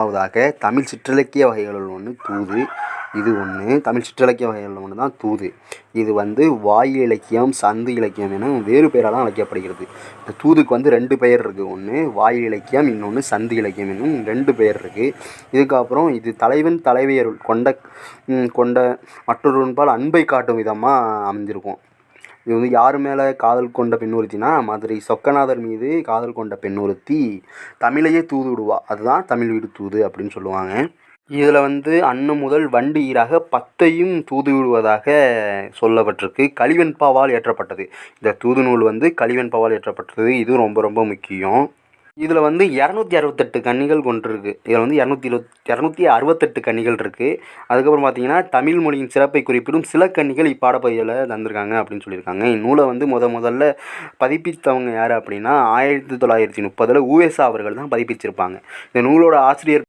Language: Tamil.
முதலாவதாக தமிழ் சிற்றிலக்கிய வகைகளுள் ஒன்று தூது. இது ஒன்று. தமிழ் சிற்றிலக்கிய வகைகளில் ஒன்று தான் தூது. இது வந்து வாய் இலக்கியம், சந்து இலக்கியம் என வேறு பெயராலும் அழைக்கப்படுகிறது. இந்த தூதுக்கு வந்து 2 பெயர் இருக்குது. ஒன்று வாய் இலக்கியம், இன்னொன்று சந்து இலக்கியம் என்னும் 2 பெயர் இருக்குது. இதுக்கப்புறம் இது தலைவன் தலைவியருள் கொண்ட மற்றொருவன்பால் அன்பை காட்டும் விதமாக அமைஞ்சிருக்கும். இது வந்து யார் மேலே காதல் கொண்ட பெண் ஒருத்தினா, மதுரை சொக்கநாதர் மீது காதல் கொண்ட பெண் ஒருத்தி தமிழையே தூது விடுவா. அதுதான் தமிழ் வீடு தூது அப்படின்னு சொல்லுவாங்க. இதில் வந்து அன்னம் முதல் வண்டு ஈராக 10ஐயும் தூது விடுவதாக சொல்லப்பட்டிருக்கு. கலிவெண்பாவால் இயற்றப்பட்டது. இந்த தூது நூல் வந்து கலிவெண்பாவால் இயற்றப்பட்டது. இது ரொம்ப ரொம்ப முக்கியம். இதில் வந்து 268 கன்னிகள் கொண்டிருக்கு. இதில் வந்து 268 கன்னிகள் இருக்குது. அதுக்கப்புறம் பார்த்தீங்கன்னா தமிழ் மொழியின் சிறப்பை குறிப்பிடும் சில கன்னிகள் இப்பாடப்பகுதியில் தந்திருக்காங்க அப்படின்னு சொல்லியிருக்காங்க. இந்நூலை வந்து முதல்ல பதிப்பித்தவங்க யார் அப்படின்னா 1930 உவேசா அவர்கள் தான் பதிப்பிச்சிருப்பாங்க. இந்த நூலோட ஆசிரியர்